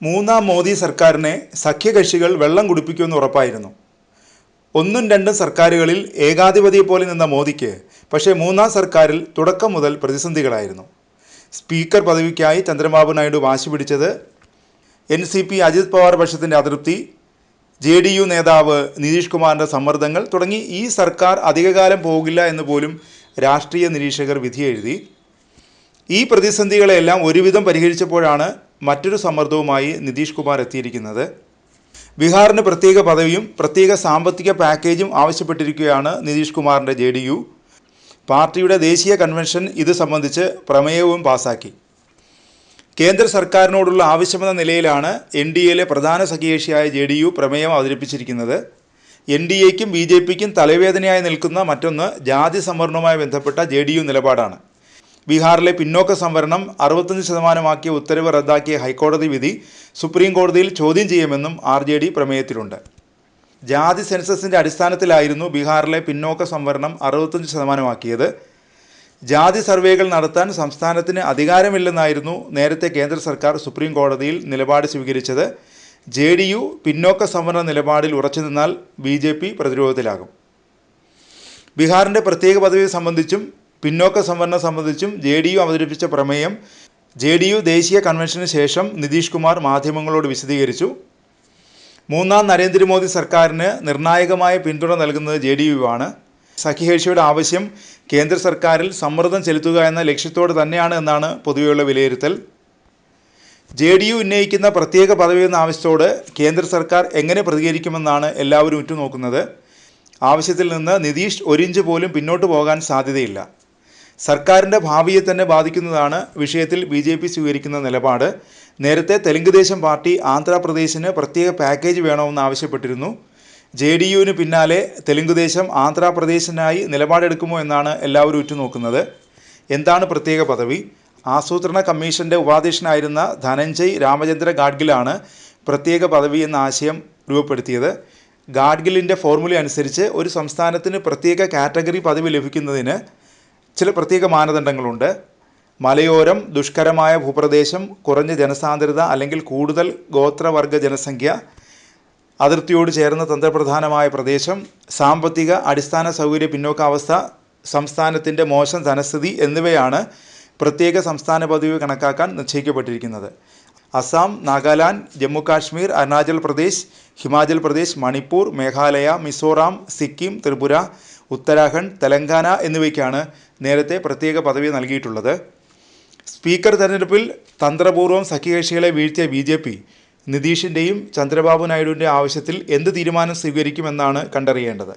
മൂന്നാം മോദി സർക്കാരിനെ സഖ്യകക്ഷികൾ വെള്ളം കുടിപ്പിക്കുമെന്ന് ഉറപ്പായിരുന്നു. ഒന്നും രണ്ടും സർക്കാരുകളിൽ ഏകാധിപതിയെ പോലെ നിന്ന മോദിക്ക് പക്ഷേ മൂന്നാം സർക്കാരിൽ തുടക്കം മുതൽ പ്രതിസന്ധികളായിരുന്നു. സ്പീക്കർ പദവിക്കായി ചന്ദ്രബാബു നായിഡു വാശി പിടിച്ചത്, NCP അജിത് പവാർ പക്ഷത്തിൻ്റെ അതൃപ്തി, JDU നേതാവ് നിതീഷ് കുമാറിൻ്റെ സമ്മർദ്ദങ്ങൾ തുടങ്ങി ഈ സർക്കാർ അധികകാലം പോകില്ല എന്ന് പോലും രാഷ്ട്രീയ നിരീക്ഷകർ വിധിയെഴുതി. ഈ പ്രതിസന്ധികളെല്ലാം ഒരുവിധം പരിഹരിച്ചപ്പോഴാണ് മറ്റൊരു സമ്മർദ്ദവുമായി നിതീഷ് കുമാർ എത്തിയിരിക്കുന്നത്. ബീഹാറിന് പ്രത്യേക പദവിയും പ്രത്യേക സാമ്പത്തിക പാക്കേജും ആവശ്യപ്പെട്ടിരിക്കുകയാണ് നിതീഷ് കുമാറിൻ്റെ JDU. പാർട്ടിയുടെ ദേശീയ കൺവെൻഷൻ ഇത് സംബന്ധിച്ച് പ്രമേയവും പാസാക്കി. കേന്ദ്ര സർക്കാരിനോടുള്ള ആവശ്യമെന്ന നിലയിലാണ് NDAയിലെ പ്രധാന സഖ്യകക്ഷിയായ JDU പ്രമേയം അവതരിപ്പിച്ചിരിക്കുന്നത്. NDAയ്ക്കും BJPക്കും തലവേദനയായി നിൽക്കുന്ന മറ്റൊന്ന് ജാതി സംവരണവുമായി ബന്ധപ്പെട്ട JDU നിലപാടാണ്. ബീഹാറിലെ പിന്നോക്ക സംവരണം 65% ഉത്തരവ് റദ്ദാക്കിയ ഹൈക്കോടതി വിധി സുപ്രീം കോടതിയിൽ ചോദ്യം ചെയ്യുമെന്നും RJD പ്രമേയത്തിലുണ്ട്. ജാതി സെൻസസിൻ്റെ അടിസ്ഥാനത്തിലായിരുന്നു ബീഹാറിലെ പിന്നോക്ക സംവരണം 65%. ജാതി സർവേകൾ നടത്താൻ സംസ്ഥാനത്തിന് അധികാരമില്ലെന്നായിരുന്നു നേരത്തെ കേന്ദ്ര സർക്കാർ സുപ്രീം കോടതിയിൽ നിലപാട് സ്വീകരിച്ചത്. JDU പിന്നോക്ക സംവരണ നിലപാടിൽ ഉറച്ചു നിന്നാൽ BJP പ്രതിരോധത്തിലാകും. ബീഹാറിൻ്റെ പ്രത്യേക പദവി സംബന്ധിച്ചും പിന്നോക്ക സംവരണം സംബന്ധിച്ചും JDU അവതരിപ്പിച്ച പ്രമേയം JDU ദേശീയ കൺവെൻഷന് ശേഷം നിതീഷ് കുമാർ മാധ്യമങ്ങളോട് വിശദീകരിച്ചു. മൂന്നാം നരേന്ദ്രമോദി സർക്കാരിന് നിർണായകമായ പിന്തുണ നൽകുന്നത് JDU ആണ്. സഖ്യകക്ഷിയുടെ ആവശ്യം കേന്ദ്ര സർക്കാരിൽ സമ്മർദ്ദം ചെലുത്തുക എന്ന ലക്ഷ്യത്തോടെ തന്നെയാണ് എന്നാണ് പൊതുവെയുള്ള വിലയിരുത്തൽ. JDU ഉന്നയിക്കുന്ന പ്രത്യേക പദവി എന്ന ആവശ്യത്തോട് കേന്ദ്ര സർക്കാർ എങ്ങനെ പ്രതികരിക്കുമെന്നാണ് എല്ലാവരും ഉറ്റുനോക്കുന്നത്. ആവശ്യത്തിൽ നിന്ന് നിതീഷ് ഒരിഞ്ച് പോലും പിന്നോട്ട് പോകാൻ സാധ്യതയില്ല. സർക്കാരിൻ്റെ ഭാവിയെ തന്നെ ബാധിക്കുന്നതാണ് വിഷയത്തിൽ BJP സ്വീകരിക്കുന്ന നിലപാട്. നേരത്തെ തെലുങ്ക് ദേശം പാർട്ടി ആന്ധ്രാപ്രദേശിന് പ്രത്യേക പാക്കേജ് വേണമെന്ന് ആവശ്യപ്പെട്ടിരുന്നു. JDUവിന് പിന്നാലെ തെലുങ്ക് ദേശം ആന്ധ്രാപ്രദേശിനായി നിലപാടെടുക്കുമോ എന്നാണ് എല്ലാവരും ഉറ്റുനോക്കുന്നത്. എന്താണ് പ്രത്യേക പദവി? ആസൂത്രണ കമ്മീഷൻ്റെ ഉപാധ്യക്ഷനായിരുന്ന ധനഞ്ജയ് രാമചന്ദ്ര ഗാഡ്ഗിലാണ് പ്രത്യേക പദവി എന്ന ആശയം രൂപപ്പെടുത്തിയത്. ഗാഡ്ഗിലിൻ്റെ ഫോർമുല അനുസരിച്ച് ഒരു സംസ്ഥാനത്തിന് പ്രത്യേക കാറ്റഗറി പദവി ലഭിക്കുന്നതിന് ചില പ്രത്യേക മാനദണ്ഡങ്ങളുണ്ട്. മലയോരം, ദുഷ്കരമായ ഭൂപ്രദേശം, കുറഞ്ഞ ജനസാന്ദ്രത അല്ലെങ്കിൽ കൂടുതൽ ഗോത്രവർഗ ജനസംഖ്യ, അതിർത്തിയോട് ചേർന്ന തന്ത്രപ്രധാനമായ പ്രദേശം, സാമ്പത്തിക അടിസ്ഥാന സൗകര്യ പിന്നോക്കാവസ്ഥ, സംസ്ഥാനത്തിൻ്റെ മോശം ധനസ്ഥിതി എന്നിവയാണ് പ്രത്യേക സംസ്ഥാന പദവി കണക്കാക്കാൻ നിശ്ചയിക്കപ്പെട്ടിരിക്കുന്നത്. അസം, നാഗാലാൻഡ്, ജമ്മു കാശ്മീർ, അരുണാചൽ പ്രദേശ്, ഹിമാചൽ പ്രദേശ്, മണിപ്പൂർ, മേഘാലയ, മിസോറാം, സിക്കിം, ത്രിപുര, ഉത്തരാഖണ്ഡ്, തെലങ്കാന എന്നിവയ്ക്കാണ് നേരത്തെ പ്രത്യേക പദവി നൽകിയിട്ടുള്ളത്. സ്പീക്കർ തെരഞ്ഞെടുപ്പിൽ തന്ത്രപൂർവ്വം സഖ്യകക്ഷികളെ വീഴ്ത്തിയ BJP നിതീഷിൻ്റെയും ചന്ദ്രബാബു നായിഡുവിൻ്റെ ആവശ്യത്തിൽ എന്ത് തീരുമാനം സ്വീകരിക്കുമെന്നാണ് കണ്ടറിയേണ്ടത്.